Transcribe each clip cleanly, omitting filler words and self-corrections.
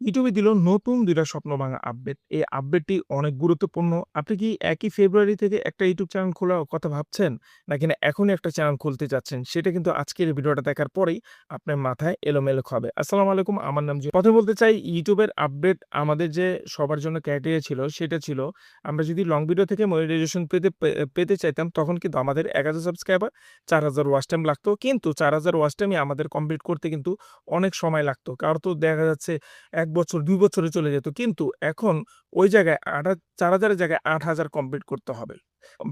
ইউটিউবে দিল নতুন ২ টা স্বপ্ন ভাঙা আপডেট। এই আপডেটটি অনেক গুরুত্বপূর্ণ। আপনি কি একই ফেব্রুয়ারি থেকে একটা ইউটিউব চ্যানেল খোলার কথা ভাবছেন? নাকি না এখনই একটা চ্যানেল খুলতে চাচ্ছেন? সেটা কিন্তু আজকের এই ভিডিওটা দেখার পরেই আপনার মাথায় এলোমেলো হবে। আসসালামু আলাইকুম, আমার নাম প্রথমে বলতে চাই ইউটিউবের আপডেট আমাদের যে সবার জন্য ক্রাইটেরিয়া ছিল সেটা ছিল আমরা যদি লং ভিডিও থেকে মনিটাইজেশন পেতে চাইতাম তখন কিন্তু আমাদের ১,০০০ সাবস্ক্রাইবার ৪,০০০ ওয়াচ টাইম লাগতো। কিন্তু ৪,০০০ ওয়াচ টাইমই আমাদের কমপ্লিট করতে কিন্তু অনেক সময় লাগতো। কারো তো দেখা যাচ্ছে ১ বছর ২ বছরে চলে যেত। কিন্তু এখন ওই জায়গায় ৪,০০০ এর জায়গায় ৮,০০০ কমপ্লিট করতে হবে।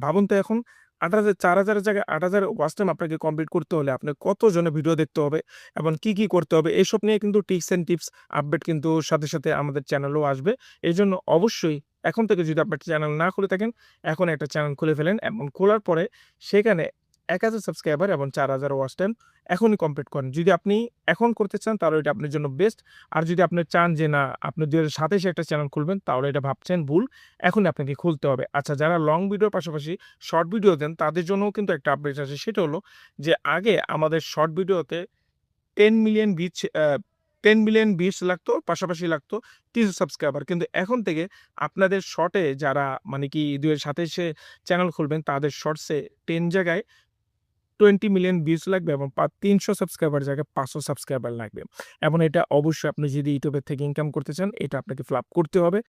ভাবুন তো এখন ৮,০০০ ৪,০০০ এর জায়গায় ৮,০০০ ওয়াচ টাইম আপনাকে কমপ্লিট করতে হলে আপনার কতজনের ভিডিও দেখতে হবে এবং কি করতে হবে এসব নিয়ে কিন্তু টিপস আপডেট কিন্তু সাথে আমাদের চ্যানেলেও আসবে। এজন্য অবশ্যই এখন থেকে যদি আপনার চ্যানেল না খুলে থাকেন, এখন একটা চ্যানেল খুলে ফেলেন এবং খোলার পরে সেখানে ১,০০০ সাবস্ক্রাইবার এবং ৪,০০০ ওয়াচ টাইম এখনই কমপ্লিট করেন। যদি আপনি এখন করতে চান তাহলে এটা আপনার জন্য বেস্ট। আর যদি আপনি চান যে না আপনি ২০২৭ এ একটা চ্যানেল খুলবেন তাহলে এটা ভাবছেন ভুল। এখনই আপনাকে খুলতে হবে। আচ্ছা যারা লং ভিডিওর পাশাপাশি শর্ট ভিডিও দেন তাদের জন্যও কিন্তু একটা আপডেট আছে। সেটা হলো যে আগে আমাদের শর্ট ভিডিওতে 10 মিলিয়ন রিচ 10 মিলিয়ন ভিউজ লাগতো, পাশাপাশি লাগতো ৩০ সাবস্ক্রাইবার। কিন্তু এখন থেকে আপনাদের শর্টে যারা মানে কি ২০২৭ এ চ্যানেল খুলবেন তাদের শর্টসে 10 জায়গায় 20 মিলিয়ন ভিউজ লাগবে এবং ৩০০ সাবস্ক্রাইবার জায়গায় ৫০০ সাবস্ক্রাইবার লাগবে। এবং এটা অবশ্যই আপনি যদি ইউটিউবের থেকে ইনকাম করতে চান, এটা আপনাকে ফিল আপ করতে হবে।